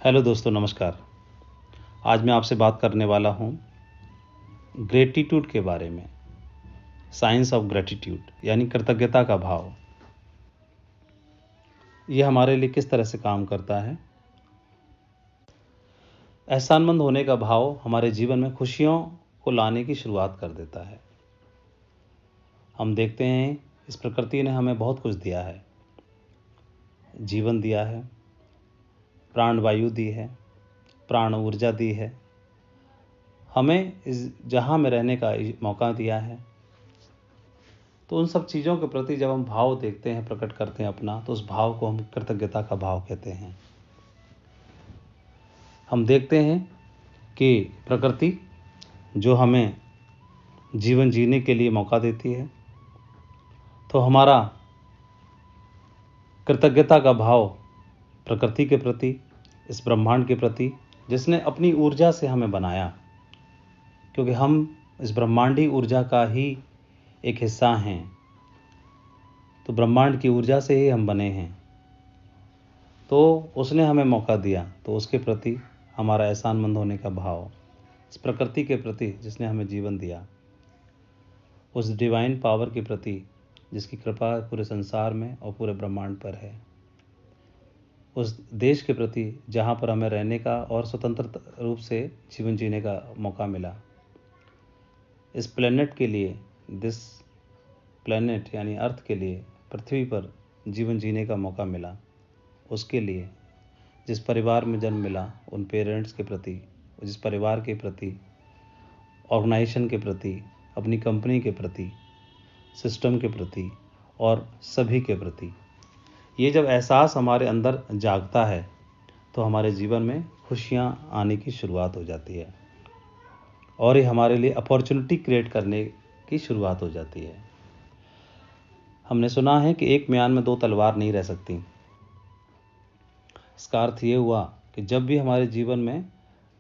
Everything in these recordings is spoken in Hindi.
हेलो दोस्तों, नमस्कार। आज मैं आपसे बात करने वाला हूँ ग्रेटिट्यूड के बारे में। साइंस ऑफ ग्रेटिट्यूड यानी कृतज्ञता का भाव। यह हमारे लिए किस तरह से काम करता है। एहसानमंद होने का भाव हमारे जीवन में खुशियों को लाने की शुरुआत कर देता है। हम देखते हैं इस प्रकृति ने हमें बहुत कुछ दिया है। जीवन दिया है, प्राण वायु दी है, प्राण ऊर्जा दी है, हमें इस जहाँ में रहने का मौका दिया है। तो उन सब चीज़ों के प्रति जब हम भाव देखते हैं, प्रकट करते हैं अपना, तो उस भाव को हम कृतज्ञता का भाव कहते हैं। हम देखते हैं कि प्रकृति जो हमें जीवन जीने के लिए मौका देती है, तो हमारा कृतज्ञता का भाव प्रकृति के प्रति, इस ब्रह्मांड के प्रति, जिसने अपनी ऊर्जा से हमें बनाया, क्योंकि हम इस ब्रह्मांडी ऊर्जा का ही एक हिस्सा हैं। तो ब्रह्मांड की ऊर्जा से ही हम बने हैं। तो उसने हमें मौका दिया, तो उसके प्रति हमारा एहसानमंद होने का भाव, इस प्रकृति के प्रति जिसने हमें जीवन दिया, उस डिवाइन पावर के प्रति जिसकी कृपा पूरे संसार में और पूरे ब्रह्मांड पर है, उस देश के प्रति जहाँ पर हमें रहने का और स्वतंत्र रूप से जीवन जीने का मौका मिला, इस प्लेनेट के लिए, दिस प्लेनेट यानी अर्थ के लिए, पृथ्वी पर जीवन जीने का मौका मिला, उसके लिए जिस परिवार में जन्म मिला, उन पेरेंट्स के प्रति, जिस परिवार के प्रति, ऑर्गेनाइजेशन के प्रति, अपनी कंपनी के प्रति, सिस्टम के प्रति और सभी के प्रति, ये जब एहसास हमारे अंदर जागता है तो हमारे जीवन में खुशियाँ आने की शुरुआत हो जाती है और ये हमारे लिए अपॉर्चुनिटी क्रिएट करने की शुरुआत हो जाती है। हमने सुना है कि एक म्यान में दो तलवार नहीं रह सकती। इसका अर्थ ये हुआ कि जब भी हमारे जीवन में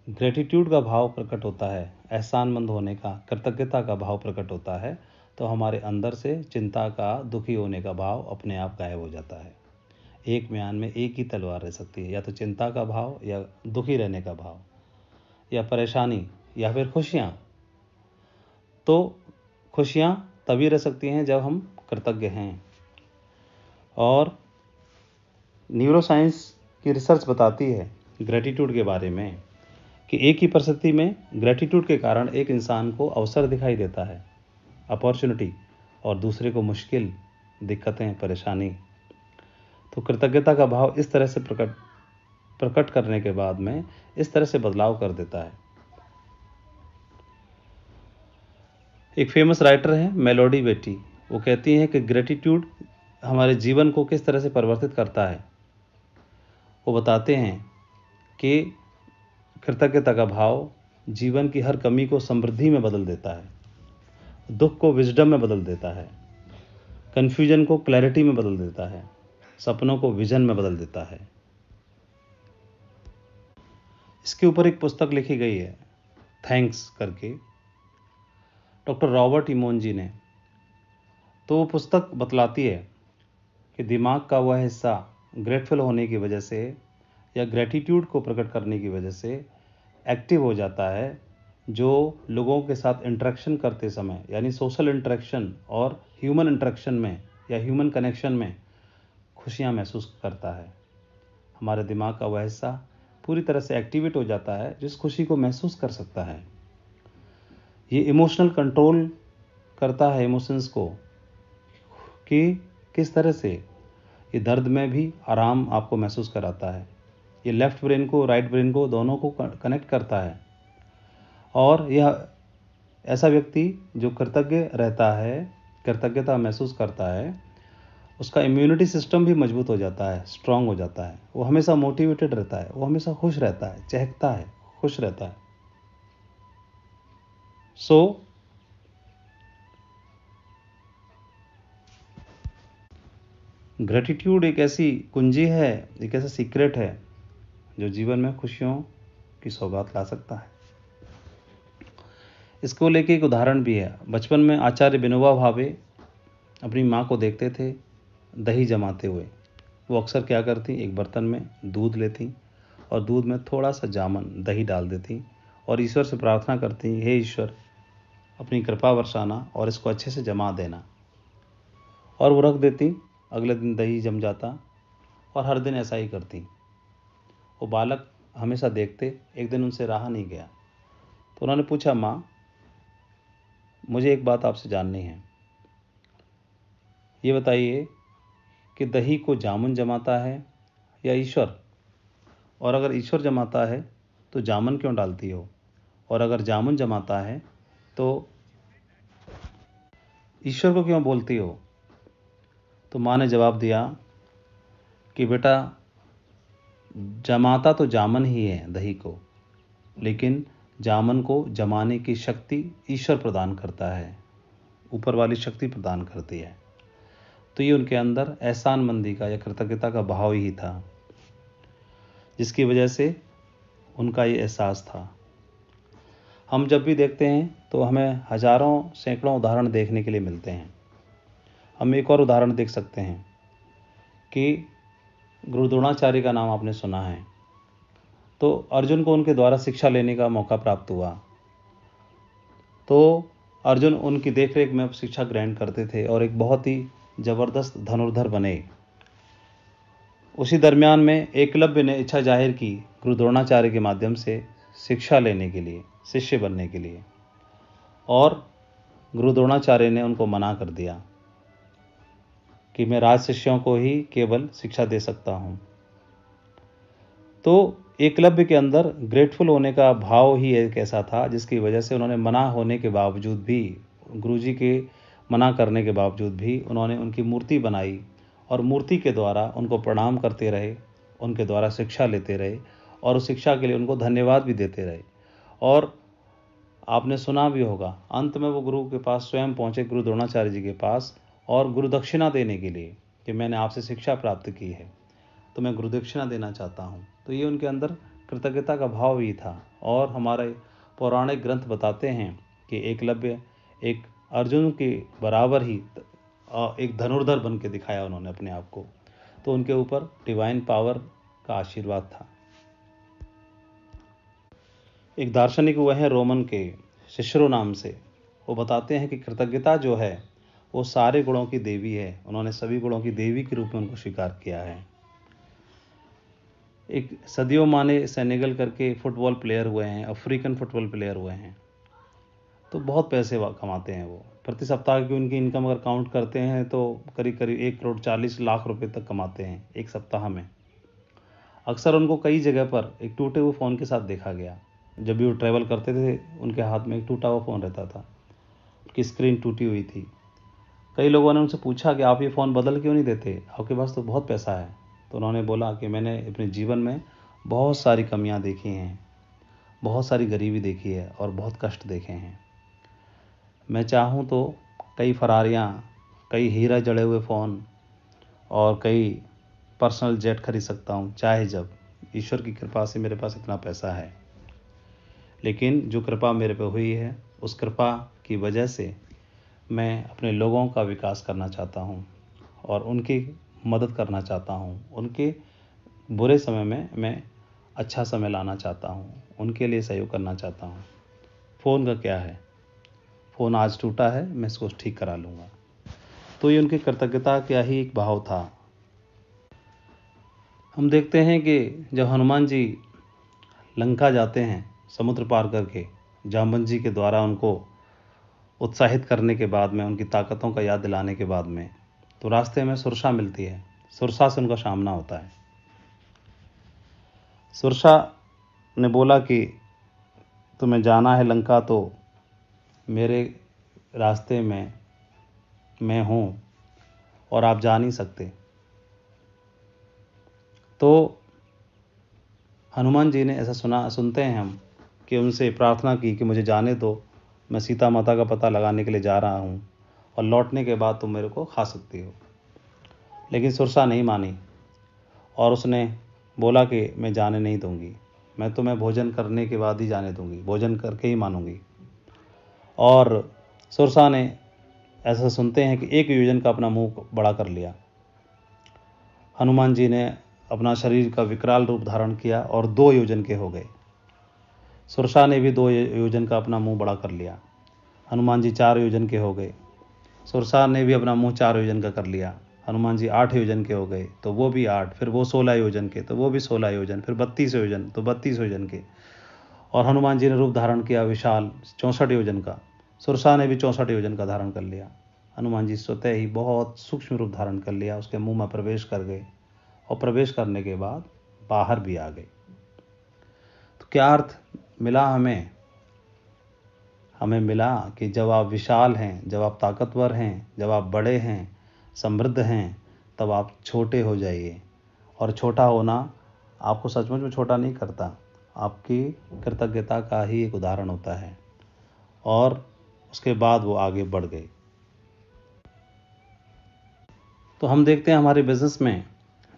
ग्रेटिट्यूड का भाव प्रकट होता है, एहसानमंद होने का, कृतज्ञता का भाव प्रकट होता है, तो हमारे अंदर से चिंता का, दुखी होने का भाव अपने आप गायब हो जाता है। एक म्यान में एक ही तलवार रह सकती है, या तो चिंता का भाव, या दुखी रहने का भाव, या परेशानी, या फिर खुशियाँ। तो खुशियाँ तभी रह सकती हैं जब हम कृतज्ञ हैं। और न्यूरोसाइंस की रिसर्च बताती है ग्रेटिट्यूड के बारे में कि एक ही परिस्थिति में ग्रेटिट्यूड के कारण एक इंसान को अवसर दिखाई देता है, अपॉर्चुनिटी, और दूसरे को मुश्किल, दिक्कतें, परेशानी। तो कृतज्ञता का भाव इस तरह से प्रकट करने के बाद में इस तरह से बदलाव कर देता है। एक फेमस राइटर है मेलोडी बेटी, वो कहती हैं कि ग्रेटिट्यूड हमारे जीवन को किस तरह से परिवर्तित करता है। वो बताते हैं कि कृतज्ञता का भाव जीवन की हर कमी को समृद्धि में बदल देता है, दुख को विजडम में बदल देता है, कन्फ्यूजन को क्लैरिटी में बदल देता है, सपनों को विजन में बदल देता है। इसके ऊपर एक पुस्तक लिखी गई है, थैंक्स करके, डॉक्टर रॉबर्ट इमोनजी ने। तो वो पुस्तक बतलाती है कि दिमाग का वह हिस्सा ग्रेटफुल होने की वजह से या ग्रेटिट्यूड को प्रकट करने की वजह से एक्टिव हो जाता है, जो लोगों के साथ इंटरेक्शन करते समय, यानी सोशल इंटरेक्शन और ह्यूमन इंटरेक्शन में या ह्यूमन कनेक्शन में खुशियाँ महसूस करता है। हमारे दिमाग का वह हिस्सा पूरी तरह से एक्टिवेट हो जाता है जिस खुशी को महसूस कर सकता है। ये इमोशनल कंट्रोल करता है इमोशंस को, कि किस तरह से ये दर्द में भी आराम आपको महसूस कराता है। ये लेफ्ट ब्रेन को, राइट ब्रेन को, दोनों को कनेक्ट करता है। और यह ऐसा व्यक्ति जो कृतज्ञ रहता है, कृतज्ञता महसूस करता है, उसका इम्यूनिटी सिस्टम भी मजबूत हो जाता है, स्ट्रांग हो जाता है। वो हमेशा मोटिवेटेड रहता है, वो हमेशा खुश रहता है, चहकता है, खुश रहता है। सो ग्रेटिट्यूड एक ऐसी कुंजी है, एक ऐसा सीक्रेट है जो जीवन में खुशियों की सौगात ला सकता है। इसको लेके एक उदाहरण भी है। बचपन में आचार्य विनोबा भावे अपनी माँ को देखते थे दही जमाते हुए। वो अक्सर क्या करती, एक बर्तन में दूध लेती और दूध में थोड़ा सा जामन दही डाल देती और ईश्वर से प्रार्थना करती, हे ईश्वर अपनी कृपा बरसाना और इसको अच्छे से जमा देना। और वो रख देती। अगले दिन दही जम जाता और हर दिन ऐसा ही करती। वो बालक हमेशा देखते, एक दिन उनसे रहा नहीं गया। तो उन्होंने पूछा, माँ मुझे एक बात आपसे जाननी है, ये बताइए कि दही को जामुन जमाता है या ईश्वर? और अगर ईश्वर जमाता है तो जामुन क्यों डालती हो? और अगर जामुन जमाता है तो ईश्वर को क्यों बोलती हो? तो माँ ने जवाब दिया कि बेटा, जमाता तो जामुन ही है दही को, लेकिन जामुन को जमाने की शक्ति ईश्वर प्रदान करता है, ऊपर वाली शक्ति प्रदान करती है। तो ये उनके अंदर एहसानमंदी का या कृतज्ञता का भाव ही था, जिसकी वजह से उनका ये एहसास था। हम जब भी देखते हैं तो हमें हजारों सैकड़ों उदाहरण देखने के लिए मिलते हैं। हम एक और उदाहरण देख सकते हैं कि गुरु द्रोणाचार्य का नाम आपने सुना है। तो अर्जुन को उनके द्वारा शिक्षा लेने का मौका प्राप्त हुआ। तो अर्जुन उनकी देखरेख में शिक्षा ग्रहण करते थे और एक बहुत ही जबरदस्त धनुर्धर बने। उसी दरमियान में एकलव्य ने इच्छा जाहिर की गुरु द्रोणाचार्य के माध्यम से शिक्षा लेने के लिए, शिष्य बनने के लिए, और गुरु द्रोणाचार्य ने उनको मना कर दिया कि मैं राज शिष्यों को ही केवल शिक्षा दे सकता हूं। तो एकलव्य के अंदर ग्रेटफुल होने का भाव ही एक ऐसा था जिसकी वजह से उन्होंने मना होने के बावजूद भी, गुरुजी के मना करने के बावजूद भी उन्होंने उनकी मूर्ति बनाई और मूर्ति के द्वारा उनको प्रणाम करते रहे, उनके द्वारा शिक्षा लेते रहे और उस शिक्षा के लिए उनको धन्यवाद भी देते रहे। और आपने सुना भी होगा, अंत में वो गुरु के पास स्वयं पहुँचे, गुरु द्रोणाचार्य जी के पास, और गुरु दक्षिणा देने के लिए कि मैंने आपसे शिक्षा प्राप्त की है तो मैं गुरु दक्षिणा देना चाहता हूँ। तो ये उनके अंदर कृतज्ञता का भाव ही था। और हमारे पौराणिक ग्रंथ बताते हैं कि एकलव्य एक अर्जुन के बराबर ही एक धनुर्धर बन के दिखाया उन्होंने अपने आप को। तो उनके ऊपर डिवाइन पावर का आशीर्वाद था। एक दार्शनिक हुए हैं रोमन के, सिसरो नाम से। वो बताते हैं कि कृतज्ञता जो है वो सारे गुणों की देवी है। उन्होंने सभी गुणों की देवी के रूप में उनको स्वीकार किया है। एक सदियों माने सेनेगल करके फुटबॉल प्लेयर हुए हैं, अफ्रीकन फुटबॉल प्लेयर हुए हैं। तो बहुत पैसे कमाते हैं वो। प्रति सप्ताह की उनकी इनकम अगर काउंट करते हैं तो करीब करीब 1,40,00,000 रुपए तक कमाते हैं एक सप्ताह में। अक्सर उनको कई जगह पर एक टूटे हुए फ़ोन के साथ देखा गया। जब भी वो ट्रैवल करते थे उनके हाथ में एक टूटा हुआ फ़ोन रहता था, उनकी स्क्रीन टूटी हुई थी। कई लोगों ने उनसे पूछा कि आप ये फ़ोन बदल क्यों नहीं देते, आपके पास तो बहुत पैसा है। तो उन्होंने बोला कि मैंने अपने जीवन में बहुत सारी कमियां देखी हैं, बहुत सारी गरीबी देखी है और बहुत कष्ट देखे हैं। मैं चाहूँ तो कई फरारियाँ, कई हीरा जड़े हुए फ़ोन और कई पर्सनल जेट खरीद सकता हूँ, चाहे जब। ईश्वर की कृपा से मेरे पास इतना पैसा है। लेकिन जो कृपा मेरे पे हुई है उस कृपा की वजह से मैं अपने लोगों का विकास करना चाहता हूँ और उनकी मदद करना चाहता हूँ। उनके बुरे समय में मैं अच्छा समय लाना चाहता हूँ, उनके लिए सहयोग करना चाहता हूँ। फ़ोन का क्या है, फ़ोन आज टूटा है, मैं इसको ठीक करा लूँगा। तो ये उनकी कृतज्ञता का ही एक भाव था। हम देखते हैं कि जब हनुमान जी लंका जाते हैं समुद्र पार करके, जामवंत जी के द्वारा उनको उत्साहित करने के बाद में, उनकी ताकतों का याद दिलाने के बाद में, तो रास्ते में सुरसा मिलती है। सुरसा से उनका सामना होता है। सुरसा ने बोला कि तुम्हें जाना है लंका तो मेरे रास्ते में मैं हूँ और आप जा नहीं सकते। तो हनुमान जी ने ऐसा सुनते हैं हम कि उनसे प्रार्थना की कि मुझे जाने दो, मैं सीता माता का पता लगाने के लिए जा रहा हूँ और लौटने के बाद तुम मेरे को खा सकती हो। लेकिन सुरसा नहीं मानी और उसने बोला कि मैं जाने नहीं दूंगी, मैं तुम्हें भोजन करने के बाद ही जाने दूंगी, भोजन करके ही मानूंगी। और सुरसा ने ऐसा सुनते हैं कि 1 योजन का अपना मुंह बड़ा कर लिया। हनुमान जी ने अपना शरीर का विकराल रूप धारण किया और 2 योजन के हो गए। सुरसा ने भी 2 योजन का अपना मुंह बड़ा कर लिया। हनुमान जी 4 योजन के हो गए। सुरसा ने भी अपना मुंह 4 योजन का कर लिया। हनुमान जी 8 योजन के हो गए तो वो भी 8, फिर वो 16 योजन के तो वो भी 16 योजन, फिर 32 योजन तो 32 योजन के। और हनुमान जी ने रूप धारण किया विशाल 64 योजन का। सुरसा ने भी 64 योजन का धारण कर लिया। हनुमान जी स्वतः ही बहुत सूक्ष्म रूप धारण कर लिया, उसके मुंह में प्रवेश कर गए और प्रवेश करने के बाद बाहर भी आ गए। तो क्या अर्थ मिला हमें? हमें मिला कि जब आप विशाल हैं, जब आप ताकतवर हैं, जब आप बड़े हैं, समृद्ध हैं, तब आप छोटे हो जाइए। और छोटा होना आपको सचमुच में छोटा नहीं करता, आपकी कृतज्ञता का ही एक उदाहरण होता है। और उसके बाद वो आगे बढ़ गए। तो हम देखते हैं हमारे बिज़नेस में,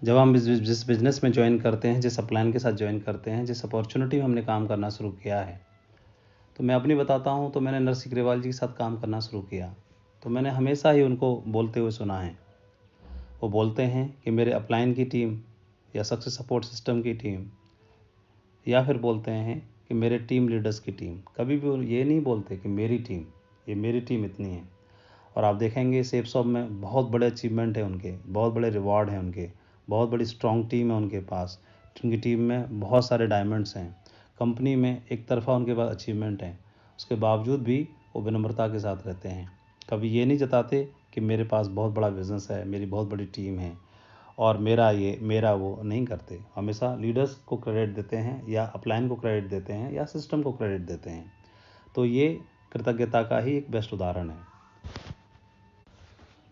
जब हम जिस बिज़नेस में ज्वाइन करते हैं, जिस अपलाइन के साथ ज्वाइन करते हैं, जिस अपॉर्चुनिटी में हमने काम करना शुरू किया है, तो मैं अपनी बताता हूँ। तो मैंने नरसिंह सिग्रीवाल जी के साथ काम करना शुरू किया, तो मैंने हमेशा ही उनको बोलते हुए सुना है। वो बोलते हैं कि मेरे अपलाइन की टीम या सक्सेस सपोर्ट सिस्टम की टीम, या फिर बोलते हैं कि मेरे टीम लीडर्स की टीम। कभी भी वो ये नहीं बोलते कि मेरी टीम, ये मेरी टीम इतनी है। और आप देखेंगे सेफसॉफ्ट में बहुत बड़े अचीवमेंट है उनके, बहुत बड़े रिवॉर्ड हैं उनके, बहुत बड़ी स्ट्रॉन्ग टीम है उनके पास। उनकी टीम में बहुत सारे डायमंड्स हैं। कंपनी में एक तरफा उनके पास अचीवमेंट हैं, उसके बावजूद भी वो विनम्रता के साथ रहते हैं। कभी ये नहीं जताते कि मेरे पास बहुत बड़ा बिजनेस है, मेरी बहुत बड़ी टीम है और मेरा ये मेरा वो नहीं करते। हमेशा लीडर्स को क्रेडिट देते हैं, या अपलाइन को क्रेडिट देते हैं, या सिस्टम को क्रेडिट देते हैं। तो ये कृतज्ञता का ही एक बेस्ट उदाहरण है।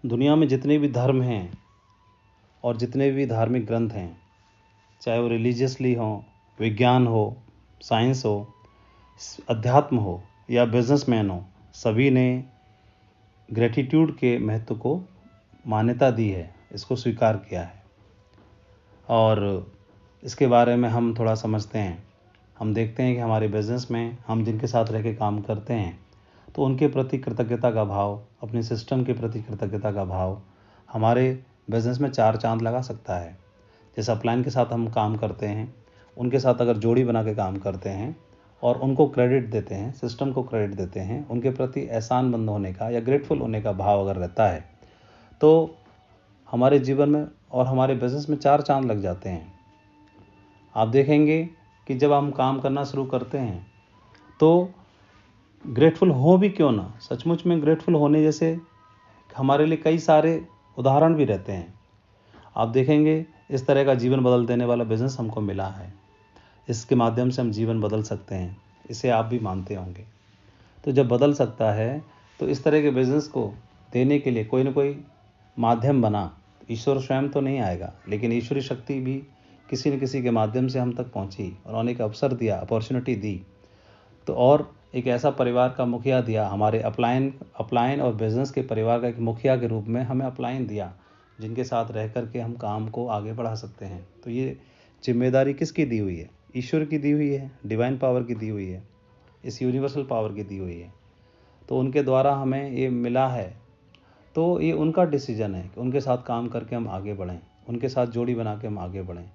दुनिया में जितने भी धर्म हैं और जितने भी धार्मिक ग्रंथ हैं, चाहे वो रिलीजियसली हो, विज्ञान हो, साइंस हो, अध्यात्म हो या बिजनेसमैन हो, सभी ने ग्रेटिट्यूड के महत्व को मान्यता दी है, इसको स्वीकार किया है। और इसके बारे में हम थोड़ा समझते हैं। हम देखते हैं कि हमारे बिज़नेस में हम जिनके साथ रह के काम करते हैं, तो उनके प्रति कृतज्ञता का भाव, अपने सिस्टम के प्रति कृतज्ञता का भाव हमारे बिज़नेस में 4 चांद लगा सकता है। जैसे अपलाइन के साथ हम काम करते हैं, उनके साथ अगर जोड़ी बना के काम करते हैं और उनको क्रेडिट देते हैं, सिस्टम को क्रेडिट देते हैं, उनके प्रति एहसानमंद होने का या ग्रेटफुल होने का भाव अगर रहता है, तो हमारे जीवन में और हमारे बिज़नेस में 4 चांद लग जाते हैं। आप देखेंगे कि जब हम काम करना शुरू करते हैं तो ग्रेटफुल हो भी क्यों ना, सचमुच में ग्रेटफुल होने जैसे हमारे लिए कई सारे उदाहरण भी रहते हैं। आप देखेंगे इस तरह का जीवन बदल देने वाला बिज़नेस हमको मिला है, इसके माध्यम से हम जीवन बदल सकते हैं, इसे आप भी मानते होंगे। तो जब बदल सकता है तो इस तरह के बिज़नेस को देने के लिए कोई ना कोई माध्यम बना। ईश्वर स्वयं तो नहीं आएगा, लेकिन ईश्वरी शक्ति भी किसी न किसी के माध्यम से हम तक पहुंची, उन्होंने एक अवसर दिया, अपॉर्चुनिटी दी। तो और एक ऐसा परिवार का मुखिया दिया, हमारे अपलाइन और बिज़नेस के परिवार का एक मुखिया के रूप में हमें अपलाइन दिया, जिनके साथ रह कर के हम काम को आगे बढ़ा सकते हैं। तो ये जिम्मेदारी किसकी दी हुई है? ईश्वर की दी हुई है, डिवाइन पावर की दी हुई है, इस यूनिवर्सल पावर की दी हुई है। तो उनके द्वारा हमें ये मिला है, तो ये उनका डिसीजन है कि उनके साथ काम करके हम आगे बढ़ें, उनके साथ जोड़ी बना के हम आगे बढ़ें।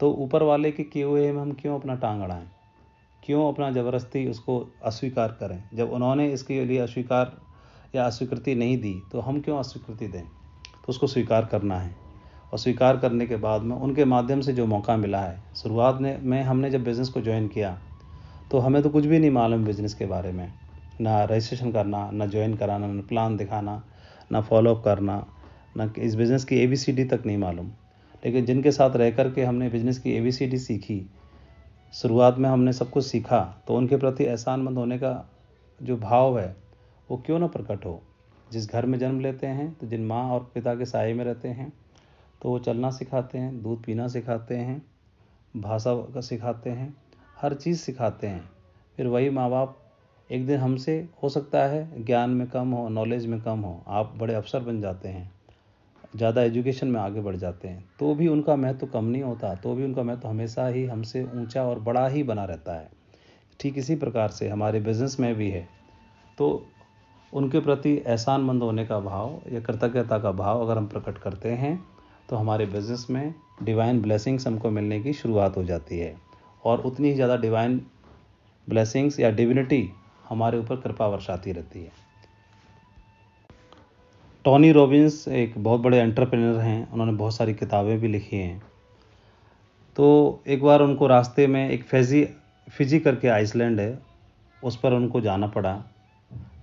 तो ऊपर वाले के किए हुए में हम क्यों अपना टांग अड़ाएं, क्यों अपना ज़बरदस्ती उसको अस्वीकार करें? जब उन्होंने इसके लिए अस्वीकार या अस्वीकृति नहीं दी, तो हम क्यों अस्वीकृति दें? तो उसको स्वीकार करना है। और स्वीकार करने के बाद में उनके माध्यम से जो मौका मिला है, शुरुआत में हमने जब बिज़नेस को ज्वाइन किया तो हमें तो कुछ भी नहीं मालूम बिज़नेस के बारे में, ना रजिस्ट्रेशन करना, ना ज्वाइन कराना, ना प्लान दिखाना, ना फॉलोअप करना, ना इस बिज़नेस की ABCD तक नहीं मालूम। लेकिन जिनके साथ रह कर के हमने बिज़नेस की ABCD सीखी, शुरुआत में हमने सब कुछ सीखा, तो उनके प्रति एहसानमंद होने का जो भाव है वो क्यों ना प्रकट हो। जिस घर में जन्म लेते हैं, तो जिन माँ और पिता के साए में रहते हैं, तो वो चलना सिखाते हैं, दूध पीना सिखाते हैं, भाषा का सिखाते हैं, हर चीज़ सिखाते हैं। फिर वही माँ बाप एक दिन हमसे हो सकता है ज्ञान में कम हो, नॉलेज में कम हो, आप बड़े अफसर बन जाते हैं, ज़्यादा एजुकेशन में आगे बढ़ जाते हैं, तो भी उनका महत्व कम नहीं होता, तो भी उनका महत्व हमेशा ही हमसे ऊंचा और बड़ा ही बना रहता है। ठीक इसी प्रकार से हमारे बिज़नेस में भी है। तो उनके प्रति एहसानमंद होने का भाव या कृतज्ञता का भाव अगर हम प्रकट करते हैं, तो हमारे बिजनेस में डिवाइन ब्लेसिंग्स हमको मिलने की शुरुआत हो जाती है और उतनी ही ज़्यादा डिवाइन ब्लेसिंग्स या डिविनिटी हमारे ऊपर कृपा वर्षाती रहती है। टोनी रॉबिन्स एक बहुत बड़े एंटरप्रेन्योर हैं, उन्होंने बहुत सारी किताबें भी लिखी हैं। तो एक बार उनको रास्ते में एक फिजी करके आइसलैंड है, उस पर उनको जाना पड़ा।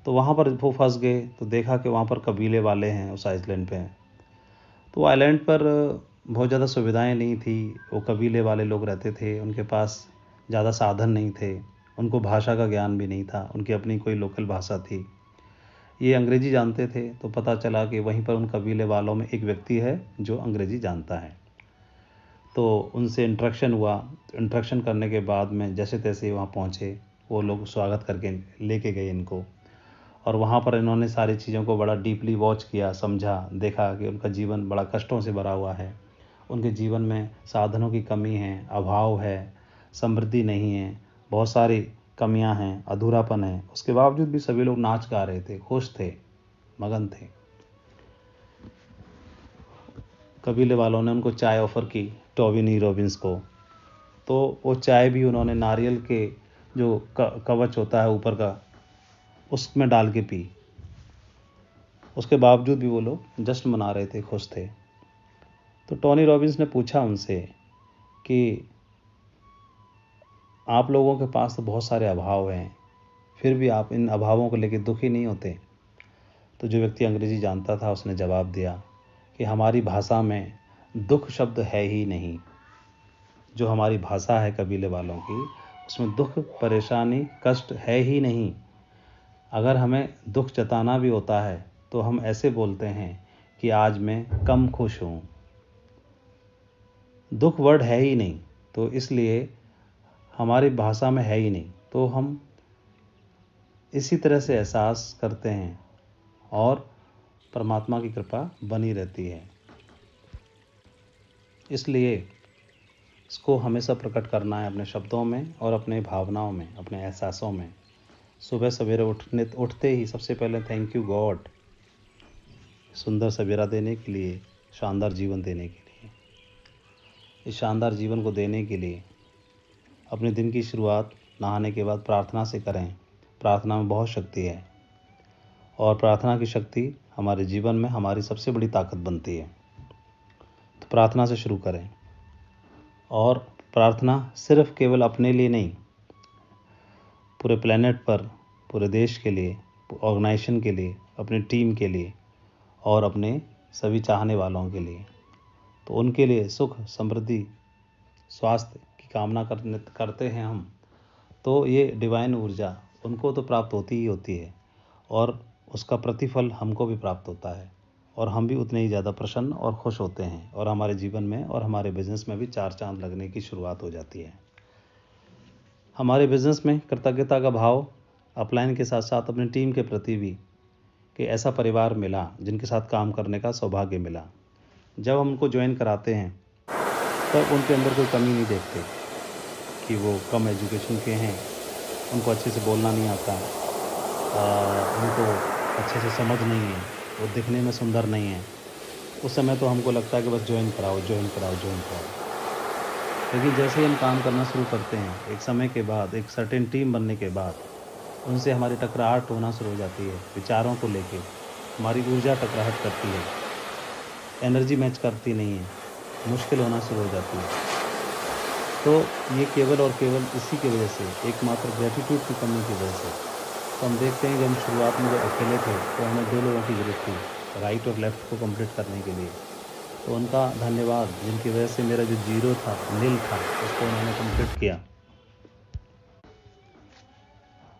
तो वहाँ पर वो फंस गए, तो देखा कि वहाँ पर कबीले वाले हैं उस आइसलैंड पे। तो आइलैंड पर बहुत ज़्यादा सुविधाएं नहीं थी, वो कबीले वाले लोग रहते थे, उनके पास ज़्यादा साधन नहीं थे, उनको भाषा का ज्ञान भी नहीं था, उनकी अपनी कोई लोकल भाषा थी। ये अंग्रेज़ी जानते थे, तो पता चला कि वहीं पर उन कबीले वालों में एक व्यक्ति है जो अंग्रेज़ी जानता है। तो उनसे इंटरेक्शन हुआ। इंटरेक्शन करने के बाद में जैसे तैसे वहाँ पहुँचे, वो लोग स्वागत करके लेके गए इनको, और वहाँ पर इन्होंने सारी चीज़ों को बड़ा डीपली वॉच किया, समझा, देखा कि उनका जीवन बड़ा कष्टों से भरा हुआ है, उनके जीवन में साधनों की कमी है, अभाव है, समृद्धि नहीं है, बहुत सारी कमियां हैं, अधूरापन है। उसके बावजूद भी सभी लोग नाच गा रहे थे, खुश थे, मगन थे। कबीले वालों ने उनको चाय ऑफ़र की, टोनी रॉबिन्स को। तो वो चाय भी उन्होंने नारियल के जो कवच होता है ऊपर का, उसमें डाल के पी। उसके बावजूद भी वो लोग जश्न मना रहे थे, खुश थे। तो टोनी रॉबिन्स ने पूछा उनसे कि आप लोगों के पास तो बहुत सारे अभाव हैं, फिर भी आप इन अभावों को लेकर दुखी नहीं होते? तो जो व्यक्ति अंग्रेज़ी जानता था उसने जवाब दिया कि हमारी भाषा में दुख शब्द है ही नहीं। जो हमारी भाषा है कबीले वालों की, उसमें दुख, परेशानी, कष्ट है ही नहीं। अगर हमें दुख जताना भी होता है तो हम ऐसे बोलते हैं कि आज मैं कम खुश हूँ। दुख वर्ड है ही नहीं, तो इसलिए हमारी भाषा में है ही नहीं, तो हम इसी तरह से एहसास करते हैं और परमात्मा की कृपा बनी रहती है। इसलिए इसको हमेशा प्रकट करना है अपने शब्दों में और अपने भावनाओं में, अपने एहसासों में। सुबह सवेरे उठते ही सबसे पहले थैंक यू गॉड, सुंदर सवेरा देने के लिए, शानदार जीवन देने के लिए। इस शानदार जीवन को देने के लिए अपने दिन की शुरुआत नहाने के बाद प्रार्थना से करें। प्रार्थना में बहुत शक्ति है और प्रार्थना की शक्ति हमारे जीवन में हमारी सबसे बड़ी ताकत बनती है। तो प्रार्थना से शुरू करें, और प्रार्थना सिर्फ केवल अपने लिए नहीं, पूरे प्लेनेट पर, पूरे देश के लिए, ऑर्गेनाइजेशन के लिए, अपनी टीम के लिए और अपने सभी चाहने वालों के लिए। तो उनके लिए सुख, समृद्धि, स्वास्थ्य की कामना करते हैं हम। तो ये डिवाइन ऊर्जा उनको तो प्राप्त होती ही होती है और उसका प्रतिफल हमको भी प्राप्त होता है, और हम भी उतने ही ज़्यादा प्रसन्न और खुश होते हैं, और हमारे जीवन में और हमारे बिजनेस में भी चार चांद लगने की शुरुआत हो जाती है। हमारे बिजनेस में कृतज्ञता का भाव अपलाइन के साथ साथ अपनी टीम के प्रति भी, कि ऐसा परिवार मिला जिनके साथ काम करने का सौभाग्य मिला। जब हम उनको ज्वाइन कराते हैं तब उनके अंदर कोई कमी नहीं देखते कि वो कम एजुकेशन के हैं, उनको अच्छे से बोलना नहीं आता, उनको अच्छे से समझ नहीं है, वो दिखने में सुंदर नहीं है। उस समय तो हमको लगता है कि बस ज्वाइन कराओ। लेकिन जैसे ही हम काम करना शुरू करते हैं, एक समय के बाद, एक सर्टेन टीम बनने के बाद, उनसे हमारी टकराहट होना शुरू हो जाती है। विचारों को लेके हमारी ऊर्जा टकराहट करती है, एनर्जी मैच करती नहीं है, मुश्किल होना शुरू हो जाती है। तो ये केवल और केवल इसी की वजह से, एकमात्र ग्रेटिट्यूड की कमी की वजह से। तो हम देखते हैं कि हम शुरुआत में जब अकेले थे तो हमें 2 लोगों की ज़रूरत थी, राइट और लेफ़्ट को कंप्लीट करने के लिए। तो उनका धन्यवाद, जिनकी वजह से मेरा जो जीरो था, नील था, उसको उन्होंने कंप्लीट किया।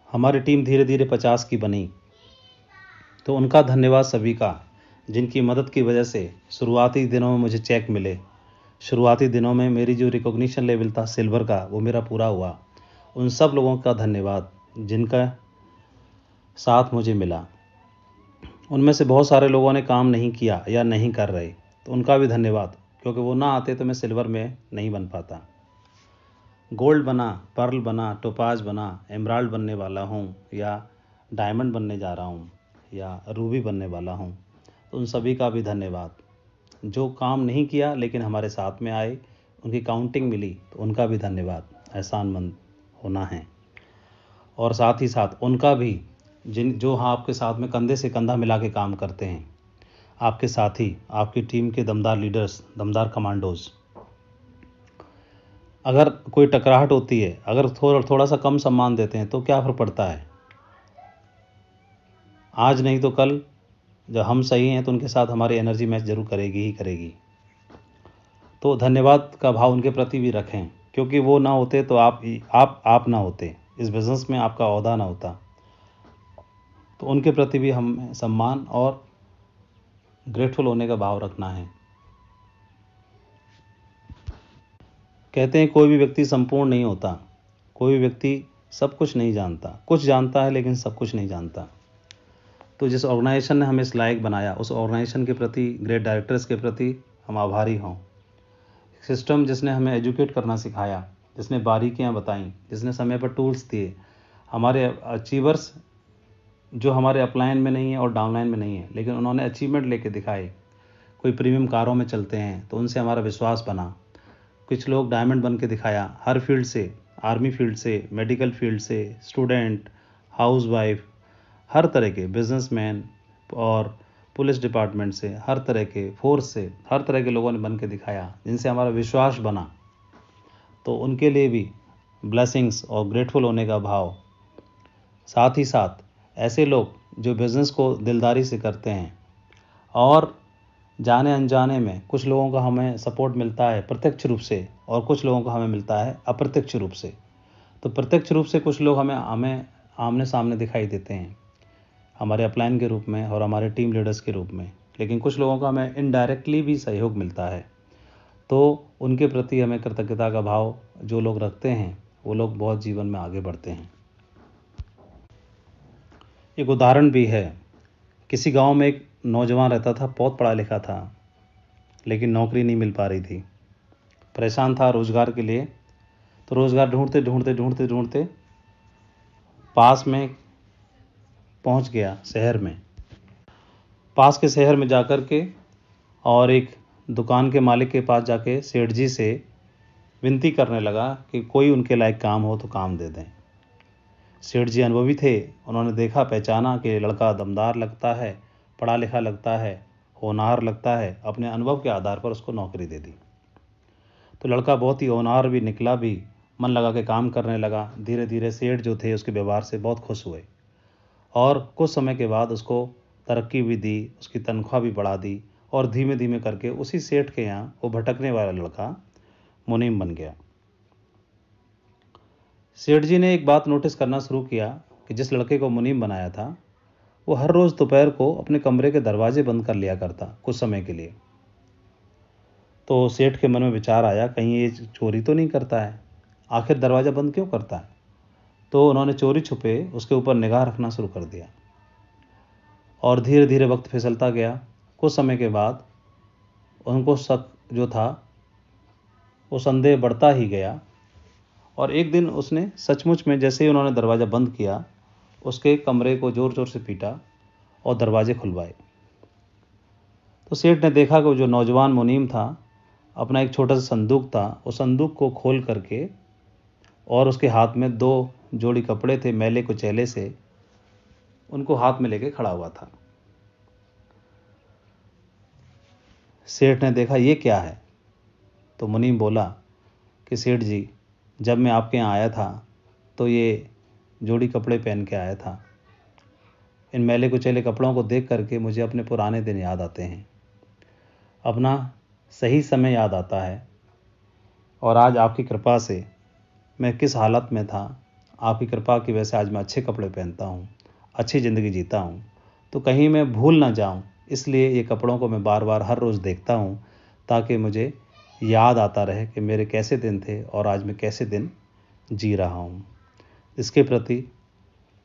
हमारी टीम धीरे धीरे 50 की बनी। तो उनका धन्यवाद सभी का, जिनकी मदद की वजह से शुरुआती दिनों में मुझे चेक मिले। शुरुआती दिनों में मेरी जो रिकॉग्निशन लेवल था सिल्वर का, वो मेरा पूरा हुआ। उन सब लोगों का धन्यवाद जिनका साथ मुझे मिला। उनमें से बहुत सारे लोगों ने काम नहीं किया या नहीं कर रहे, तो उनका भी धन्यवाद, क्योंकि वो ना आते तो मैं सिल्वर में नहीं बन पाता। गोल्ड बना, पर्ल बना, टोपाज बना, एमराल्ड बनने वाला हूँ, या डायमंड बनने जा रहा हूँ, या रूबी बनने वाला हूँ, तो उन सभी का भी धन्यवाद। जो काम नहीं किया लेकिन हमारे साथ में आए, उनकी काउंटिंग मिली, तो उनका भी धन्यवाद, एहसानमंद होना है। और साथ ही साथ उनका भी जो आपके साथ में कंधे से कंधा मिला के काम करते हैं, आपके साथी, आपकी टीम के दमदार लीडर्स, दमदार कमांडोज। अगर कोई टकराहट होती है, अगर थोड़ा सा कम सम्मान देते हैं तो क्या फर्क पड़ता है? आज नहीं तो कल जब हम सही हैं तो उनके साथ हमारी एनर्जी मैच जरूर करेगी ही करेगी। तो धन्यवाद का भाव उनके प्रति भी रखें, क्योंकि वो ना होते तो आप ना होते, इस बिज़नेस में आपका ओहदा ना होता। तो उनके प्रति भी हम सम्मान और ग्रेटफुल होने का भाव रखना है। कहते हैं कोई भी व्यक्ति संपूर्ण नहीं होता, कोई भी व्यक्ति सब कुछ नहीं जानता, कुछ जानता है लेकिन सब कुछ नहीं जानता। तो जिस ऑर्गेनाइजेशन ने हमें इस लायक बनाया, उस ऑर्गेनाइजेशन के प्रति, ग्रेट डायरेक्टर्स के प्रति हम आभारी हों। सिस्टम जिसने हमें एजुकेट करना सिखाया, जिसने बारीकियां बताई, जिसने समय पर टूल्स दिए, हमारे अचीवर्स जो हमारे अपलाइन में नहीं है और डाउनलाइन में नहीं है, लेकिन उन्होंने अचीवमेंट लेके दिखाए। कोई प्रीमियम कारों में चलते हैं तो उनसे हमारा विश्वास बना। कुछ लोग डायमंड बन के दिखाया, हर फील्ड से, आर्मी फील्ड से, मेडिकल फील्ड से, स्टूडेंट, हाउसवाइफ, हर तरह के बिजनेसमैन और पुलिस डिपार्टमेंट से, हर तरह के फोर्स से, हर तरह के लोगों ने बन के दिखाया, जिनसे हमारा विश्वास बना। तो उनके लिए भी ब्लेसिंग्स और ग्रेटफुल होने का भाव। साथ ही साथ ऐसे लोग जो बिज़नेस को दिलदारी से करते हैं और जाने अनजाने में कुछ लोगों का हमें सपोर्ट मिलता है प्रत्यक्ष रूप से, और कुछ लोगों का हमें मिलता है अप्रत्यक्ष रूप से। तो प्रत्यक्ष रूप से कुछ लोग हमें आमने सामने दिखाई देते हैं, हमारे अपलाइन के रूप में और हमारे टीम लीडर्स के रूप में, लेकिन कुछ लोगों का हमें इनडायरेक्टली भी सहयोग मिलता है। तो उनके प्रति हमें कृतज्ञता का भाव जो लोग रखते हैं, वो लोग बहुत जीवन में आगे बढ़ते हैं। एक उदाहरण भी है। किसी गांव में एक नौजवान रहता था, बहुत पढ़ा लिखा था, लेकिन नौकरी नहीं मिल पा रही थी। परेशान था रोज़गार के लिए। तो रोज़गार ढूंढते ढूंढते ढूंढते ढूंढते पास में पहुंच गया, शहर में। पास के शहर में जाकर के और एक दुकान के मालिक के पास जाके सेठ जी से विनती करने लगा कि कोई उनके लायक काम हो तो काम दे दें। सेठ जी अनुभवी थे, उन्होंने देखा, पहचाना कि लड़का दमदार लगता है, पढ़ा लिखा लगता है, होनहार लगता है। अपने अनुभव के आधार पर उसको नौकरी दे दी। तो लड़का बहुत ही होनहार भी निकला, भी मन लगा के काम करने लगा। धीरे धीरे सेठ जो थे उसके व्यवहार से बहुत खुश हुए और कुछ समय के बाद उसको तरक्की भी दी, उसकी तनख्वाह भी बढ़ा दी, और धीमे धीमे करके उसी सेठ के यहाँ वो भटकने वाला लड़का मुनीम बन गया। सेठ जी ने एक बात नोटिस करना शुरू किया कि जिस लड़के को मुनीम बनाया था, वो हर रोज़ दोपहर को अपने कमरे के दरवाजे बंद कर लिया करता कुछ समय के लिए। तो सेठ के मन में विचार आया, कहीं ये चोरी तो नहीं करता है, आखिर दरवाज़ा बंद क्यों करता है। तो उन्होंने चोरी छुपे उसके ऊपर निगाह रखना शुरू कर दिया, और धीरे धीरे वक्त फिसलता गया। कुछ समय के बाद उनको शक जो था वो संदेह बढ़ता ही गया, और एक दिन उसने सचमुच में जैसे ही उन्होंने दरवाज़ा बंद किया, उसके कमरे को ज़ोर ज़ोर से पीटा और दरवाजे खुलवाए। तो सेठ ने देखा कि वो जो नौजवान मुनीम था, अपना एक छोटा सा संदूक था, उस संदूक को खोल करके, और उसके हाथ में 2 जोड़ी कपड़े थे मैले कुचैले से, उनको हाथ में लेके खड़ा हुआ था। सेठ ने देखा ये क्या है। तो मुनीम बोला कि सेठ जी, जब मैं आपके यहाँ आया था तो ये जोड़ी कपड़े पहन के आया था। इन मैले कुचैले कपड़ों को देख करके मुझे अपने पुराने दिन याद आते हैं, अपना सही समय याद आता है, और आज आपकी कृपा से मैं किस हालत में था, आपकी कृपा की वजह से आज मैं अच्छे कपड़े पहनता हूँ, अच्छी ज़िंदगी जीता हूँ। तो कहीं मैं भूल ना जाऊँ, इसलिए ये कपड़ों को मैं बार बार हर रोज़ देखता हूँ, ताकि मुझे याद आता रहे कि मेरे कैसे दिन थे और आज मैं कैसे दिन जी रहा हूँ। इसके प्रति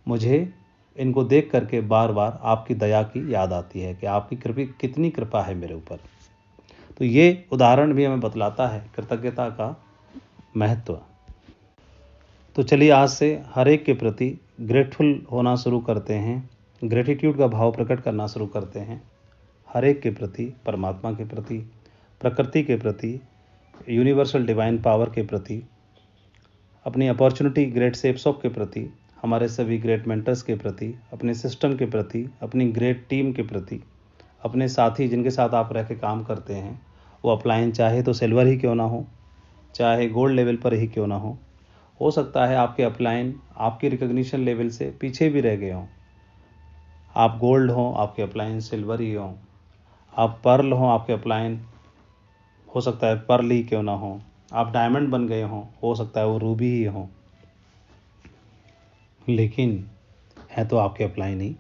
मुझे इनको देख करके बार बार आपकी दया की याद आती है कि आपकी कितनी कृपा है मेरे ऊपर। तो ये उदाहरण भी हमें बतलाता है कृतज्ञता का महत्व। तो चलिए आज से हर एक के प्रति ग्रेटफुल होना शुरू करते हैं, ग्रेटिट्यूड का भाव प्रकट करना शुरू करते हैं। हर एक के प्रति, परमात्मा के प्रति, प्रकृति के प्रति, यूनिवर्सल डिवाइन पावर के प्रति, अपनी अपॉर्चुनिटी ग्रेट सेप्स ऑफ के प्रति, हमारे सभी ग्रेट मेंटर्स के प्रति, अपने सिस्टम के प्रति, अपनी ग्रेट टीम के प्रति, अपने साथी जिनके साथ आप रह के काम करते हैं, वो अपलाइन चाहे तो सिल्वर ही क्यों ना हो, चाहे गोल्ड लेवल पर ही क्यों ना हो सकता है आपके अपलाइन आपकी रिकॉग्निशन लेवल से पीछे भी रह गए हों। आप गोल्ड हों, आपके अपलाइन सिल्वर ही हों। आप पर्ल हों, आपके अपलाइन हो सकता है पर्ल ही क्यों ना हो। आप डायमंड बन गए हों, हो सकता है वो रूबी ही हों, लेकिन है तो आपके अपलाइन ही।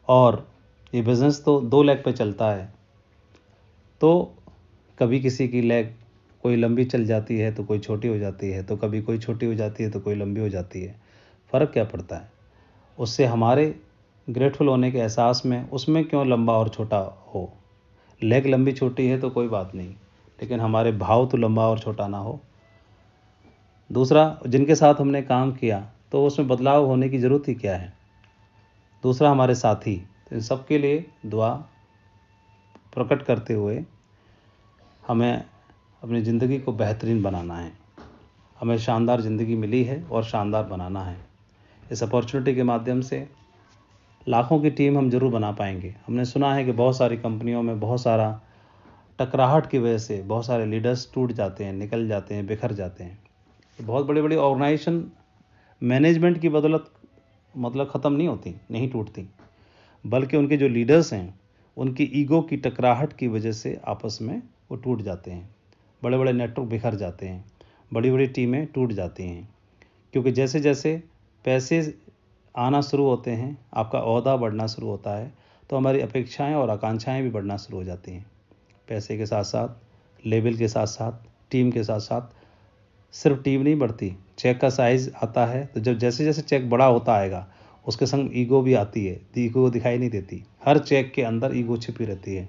और ये बिज़नेस तो 2 लेग पे चलता है, तो कभी किसी की लेग कोई लंबी चल जाती है तो कोई छोटी हो जाती है, तो कभी कोई छोटी हो जाती है तो कोई लंबी हो जाती है। फ़र्क क्या पड़ता है? उससे हमारे ग्रेटफुल होने के एहसास में उसमें क्यों लंबा और छोटा हो। लेग लंबी छोटी है तो कोई बात नहीं, लेकिन हमारे भाव तो लंबा और छोटा ना हो। दूसरा, जिनके साथ हमने काम किया तो उसमें बदलाव होने की ज़रूरत ही क्या है। दूसरा, हमारे साथी, तो इन सब के लिए दुआ प्रकट करते हुए हमें अपनी ज़िंदगी को बेहतरीन बनाना है। हमें शानदार ज़िंदगी मिली है और शानदार बनाना है। इस अपॉर्चुनिटी के माध्यम से लाखों की टीम हम जरूर बना पाएंगे। हमने सुना है कि बहुत सारी कंपनियों में बहुत सारा टकराहट की वजह से बहुत सारे लीडर्स टूट जाते हैं, निकल जाते हैं, बिखर जाते हैं। बहुत बड़ी बड़ी ऑर्गेनाइजेशन मैनेजमेंट की बदौलत मतलब ख़त्म नहीं होती, नहीं टूटती, बल्कि उनके जो लीडर्स हैं उनकी ईगो की टकराहट की वजह से आपस में वो टूट जाते हैं। बड़े बड़े नेटवर्क बिखर जाते हैं, बड़ी बड़ी टीमें टूट जाती हैं, क्योंकि जैसे जैसे पैसे आना शुरू होते हैं, आपका ओहदा बढ़ना शुरू होता है, तो हमारी अपेक्षाएं और आकांक्षाएं भी बढ़ना शुरू हो जाती हैं। पैसे के साथ साथ, लेवल के साथ साथ, टीम के साथ साथ, सिर्फ टीम नहीं बढ़ती, चेक का साइज़ आता है, तो जब जैसे जैसे चेक बड़ा होता आएगा उसके संग ईगो भी आती है। ईगो दिखाई नहीं देती, हर चेक के अंदर ईगो छिपी रहती है।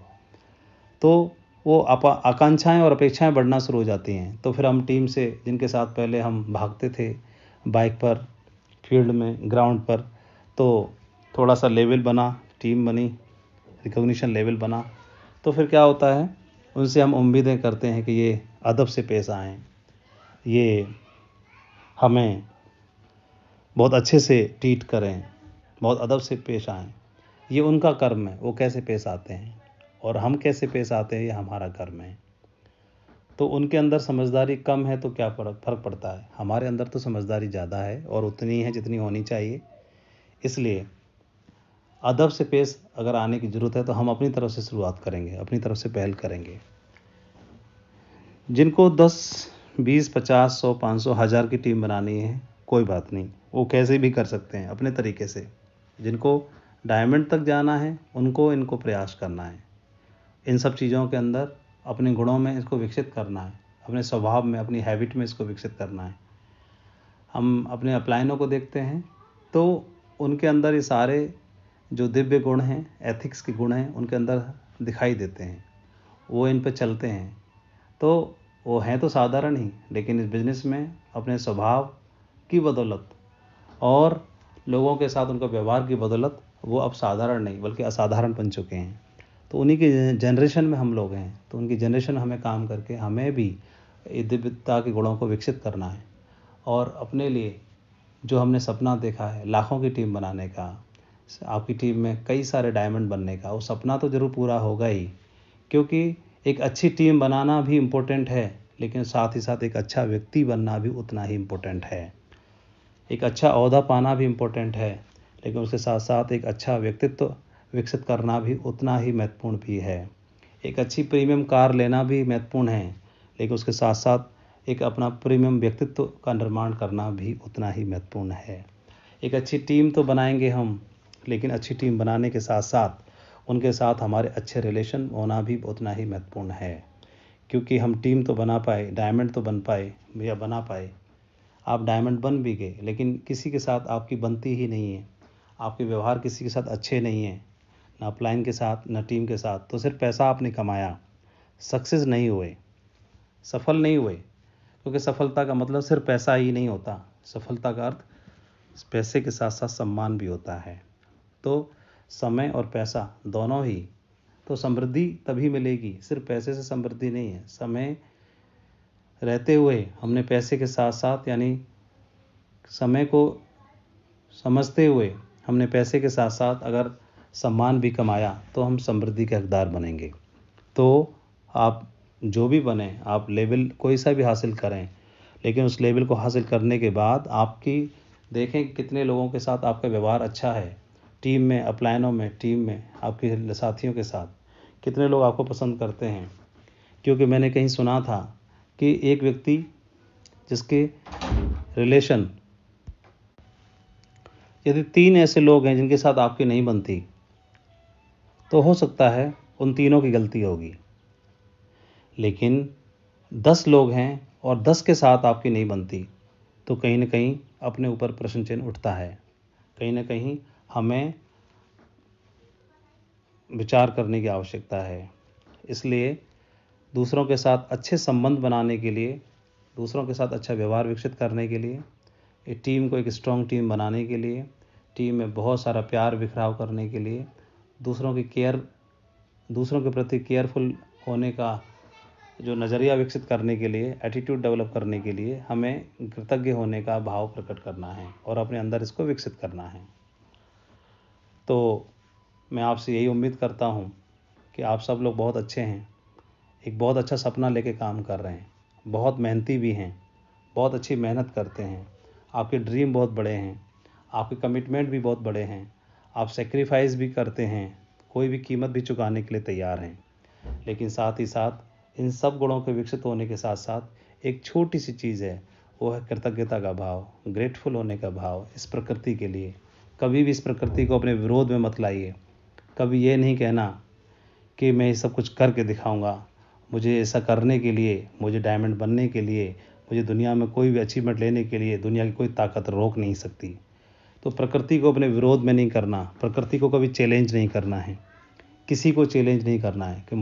तो वो आकांक्षाएं और अपेक्षाएं बढ़ना शुरू हो जाती हैं। तो फिर हम टीम से, जिनके साथ पहले हम भागते थे बाइक पर, फील्ड में, ग्राउंड पर, तो थोड़ा सा लेवल बना, टीम बनी, रिकॉग्निशन लेवल बना, तो फिर क्या होता है, उनसे हम उम्मीदें करते हैं कि ये अदब से पेश आएँ, ये हमें बहुत अच्छे से ट्रीट करें, बहुत अदब से पेश आएँ। ये उनका कर्म है, वो कैसे पेश आते हैं, और हम कैसे पेश आते हैं, ये हमारा कर्म है। तो उनके अंदर समझदारी कम है तो क्या फ़र्क पड़ता है, हमारे अंदर तो समझदारी ज़्यादा है और उतनी है जितनी होनी चाहिए। इसलिए अदब से पेश अगर आने की ज़रूरत है तो हम अपनी तरफ से शुरुआत करेंगे, अपनी तरफ से पहल करेंगे। जिनको 10, 20, 50, 100, 500, 1000 की टीम बनानी है, कोई बात नहीं, वो कैसे भी कर सकते हैं अपने तरीके से। जिनको डायमंड तक जाना है उनको इनको प्रयास करना है, इन सब चीज़ों के अंदर अपने गुणों में इसको विकसित करना है, अपने स्वभाव में, अपनी हैबिट में इसको विकसित करना है। हम अपने अपलाइनों को देखते हैं तो उनके अंदर ये सारे जो दिव्य गुण हैं, एथिक्स के गुण हैं, उनके अंदर दिखाई देते हैं। वो इन पे चलते हैं, तो वो हैं तो साधारण ही, लेकिन इस बिज़नेस में अपने स्वभाव की बदौलत और लोगों के साथ उनका व्यवहार की बदौलत वो अब साधारण नहीं बल्कि असाधारण बन चुके हैं। तो उन्हीं की जनरेशन में हम लोग हैं, तो उनकी जनरेशन हमें काम करके हमें भी दिव्यता के गुणों को विकसित करना है। और अपने लिए जो हमने सपना देखा है लाखों की टीम बनाने का, आपकी टीम में कई सारे डायमंड बनने का, वो सपना तो ज़रूर पूरा होगा ही, क्योंकि एक अच्छी टीम बनाना भी इम्पोर्टेंट है, लेकिन साथ ही साथ एक अच्छा व्यक्ति बनना भी उतना ही इम्पोर्टेंट है। एक अच्छा ओहदा पाना भी इम्पोर्टेंट है, लेकिन उसके साथ साथ एक अच्छा व्यक्तित्व विकसित करना भी उतना ही महत्वपूर्ण भी है। एक अच्छी प्रीमियम कार लेना भी महत्वपूर्ण है, लेकिन उसके साथ साथ एक अपना प्रीमियम व्यक्तित्व का निर्माण करना भी उतना ही महत्वपूर्ण है। एक अच्छी टीम तो बनाएंगे हम, लेकिन अच्छी टीम बनाने के साथ साथ उनके साथ हमारे अच्छे रिलेशन होना भी उतना ही महत्वपूर्ण है। क्योंकि हम टीम तो बना पाए, डायमंड तो बन पाए या बना पाए, आप डायमंड बन भी गए, लेकिन किसी के साथ आपकी बनती ही नहीं है, आपके व्यवहार किसी के साथ अच्छे नहीं हैं, ना अपलाइन के साथ, ना टीम के साथ, तो सिर्फ पैसा आपने कमाया, सक्सेस नहीं हुए, सफल नहीं हुए। क्योंकि सफलता का मतलब सिर्फ पैसा ही नहीं होता, सफलता का अर्थ पैसे के साथ साथ सम्मान भी होता है। तो समय और पैसा दोनों ही तो समृद्धि तभी मिलेगी। सिर्फ पैसे से समृद्धि नहीं है। समय रहते हुए हमने पैसे के साथ साथ यानी समय को समझते हुए हमने पैसे के साथ साथ अगर सम्मान भी कमाया तो हम समृद्धि के हकदार बनेंगे। तो आप जो भी बने, आप लेवल कोई सा भी हासिल करें, लेकिन उस लेवल को हासिल करने के बाद आपकी देखें कितने लोगों के साथ आपका व्यवहार अच्छा है, टीम में, अपलाइनों में, टीम में, आपके साथियों के साथ कितने लोग आपको पसंद करते हैं। क्योंकि मैंने कहीं सुना था कि एक व्यक्ति जिसके रिलेशन, यदि 3 ऐसे लोग हैं जिनके साथ आपकी नहीं बनती, तो हो सकता है उन तीनों की गलती होगी। लेकिन 10 लोग हैं और 10 के साथ आपकी नहीं बनती, तो कहीं ना कहीं अपने ऊपर प्रश्न चिन्ह उठता है। कहीं ना कहीं हमें विचार करने की आवश्यकता है। इसलिए दूसरों के साथ अच्छे संबंध बनाने के लिए, दूसरों के साथ अच्छा व्यवहार विकसित करने के लिए, एक टीम को एक स्ट्रॉन्ग टीम बनाने के लिए, टीम में बहुत सारा प्यार बिखराव करने के लिए, दूसरों के प्रति केयरफुल होने का जो नज़रिया विकसित करने के लिए, एटीट्यूड डेवलप करने के लिए हमें कृतज्ञ होने का भाव प्रकट करना है और अपने अंदर इसको विकसित करना है। तो मैं आपसे यही उम्मीद करता हूँ कि आप सब लोग बहुत अच्छे हैं, एक बहुत अच्छा सपना लेके काम कर रहे हैं, बहुत मेहनती भी हैं, बहुत अच्छी मेहनत करते हैं, आपके ड्रीम बहुत बड़े हैं, आपके कमिटमेंट भी बहुत बड़े हैं, आप सेक्रीफाइस भी करते हैं, कोई भी कीमत भी चुकाने के लिए तैयार हैं। लेकिन साथ ही साथ इन सब गुणों के विकसित होने के साथ साथ एक छोटी सी चीज़ है, वो है कृतज्ञता का भाव, ग्रेटफुल होने का भाव इस प्रकृति के लिए। कभी भी इस प्रकृति को अपने विरोध में मत लाइए। कभी ये नहीं कहना कि मैं ये सब कुछ करके दिखाऊंगा, मुझे ऐसा करने के लिए, मुझे डायमंड बनने के लिए, मुझे दुनिया में कोई भी अचीवमेंट लेने के लिए दुनिया की कोई ताकत रोक नहीं सकती। तो प्रकृति को अपने विरोध में नहीं करना, प्रकृति को कभी चैलेंज नहीं करना है, किसी को चैलेंज नहीं करना है कि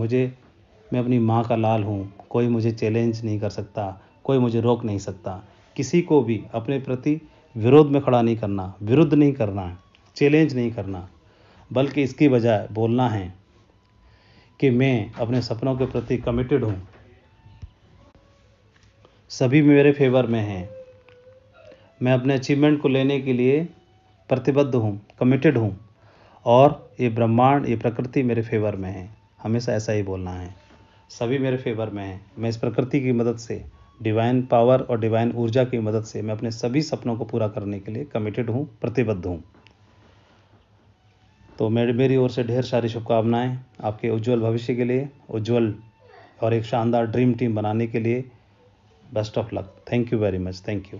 मैं अपनी माँ का लाल हूँ, कोई मुझे चैलेंज नहीं कर सकता, कोई मुझे रोक नहीं सकता। किसी को भी अपने प्रति विरोध में खड़ा नहीं करना, विरुद्ध नहीं करना है, चैलेंज नहीं करना, बल्कि इसकी बजाय बोलना है कि मैं अपने सपनों के प्रति कमिटेड हूँ, सभी मेरे फेवर में हैं, मैं अपने अचीवमेंट को लेने के लिए प्रतिबद्ध हूँ, कमिटेड हूँ, और ये ब्रह्मांड, ये प्रकृति मेरे फेवर में है। हमेशा ऐसा ही बोलना है, सभी मेरे फेवर में हैं। मैं इस प्रकृति की मदद से, डिवाइन पावर और डिवाइन ऊर्जा की मदद से मैं अपने सभी सपनों को पूरा करने के लिए कमिटेड हूँ, प्रतिबद्ध हूँ। तो मेरी ओर से ढेर सारी शुभकामनाएं आपके उज्जवल भविष्य के लिए, उज्जवल और एक शानदार ड्रीम टीम बनाने के लिए। Best of luck. Thank you very much. Thank you.